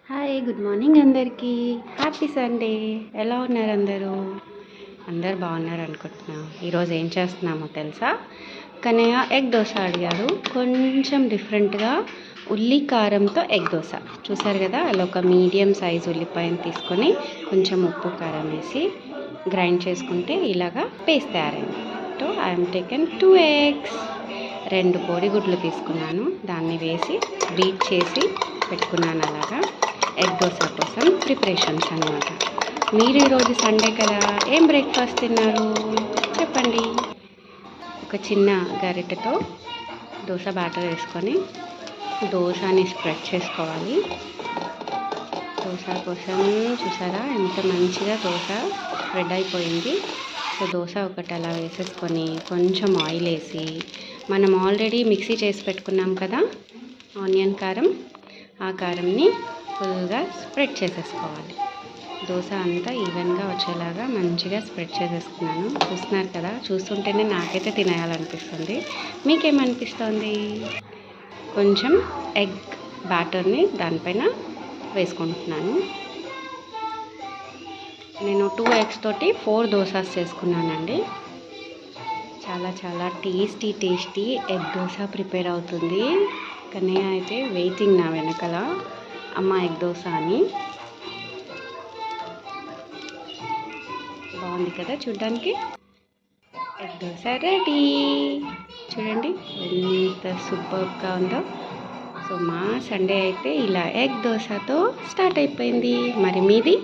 Hi good morning అందరికీ. Happy Sunday. ఎలా ఉన్నారు అందరూ? అందరు బాగున్నారు అనుకుంటున్నా. ఈరోజు ఏం చేస్తున్నామో తెలుసా? కన్నయ్య ఎగ్ దోశ అడిగారు. కొంచెం డిఫరెంట్గా ఉల్లి కారంతో ఎగ్ దోశ. చూసారు కదా, అలా ఒక మీడియం సైజ్ ఉల్లిపాయను తీసుకొని కొంచెం ఉప్పు కారం వేసి గ్రైండ్ చేసుకుంటే ఇలాగా పేస్ట్ తయారైంది. So I'm taken 2 eggs. 2 కోడిగుడ్లు తీసుకున్నాను, దాన్ని వేసి బీట్ చేసి పెట్టుకున్నాను. అలాగా ఎగ్ దోశ కోసం ప్రిపరేషన్స్ అన్నమాట. మీరు ఈరోజు సండే కదా, ఏం బ్రేక్ఫాస్ట్ తిన్నారు చెప్పండి. ఒక చిన్న గరిటెతో దోశ బ్యాటర్ వేసుకొని దోశని స్ప్రెడ్ చేసుకోవాలి. దోశ కోసం చూసారా ఎంత మంచిగా దోశ స్ప్రెడ్ అయిపోయింది. సో దోశ ఒకటి అలా వేసేసుకొని కొంచెం ఆయిల్ వేసి మనం ఆల్రెడీ మిక్సీ చేసి పెట్టుకున్నాం కదా ఆనియన్ కారం, ఆ కారంని ఫుల్గా స్ప్రెడ్ చేసేసుకోవాలి. దోశ అంతా ఈవెన్గా వచ్చేలాగా మంచిగా స్ప్రెడ్ చేసేసుకున్నాను. చూస్తున్నారు కదా, చూస్తుంటేనే నాకైతే తినేయాలనిపిస్తుంది. మీకేమనిపిస్తుంది? కొంచెం ఎగ్ బ్యాటర్ని దానిపైన వేసుకుంటున్నాను. నేను 2 eggs తోటి 4 దోసాస్ చేసుకున్నానండి. చాలా చాలా టేస్టీ ఎగ్ దోశ ప్రిపేర్ అవుతుంది. కన్నయ్య అయితే వెయిటింగ్ నా వెనకాల, అమ్మ ఎగ్ దోశ అని. బాగుంది కదా చూడ్డానికి. Egg dosa ready. చూడండి ఎంత సూపర్గా ఉందో. సో మా సండే అయితే ఇలా ఎగ్ దోశతో స్టార్ట్ అయిపోయింది. మరి మీది?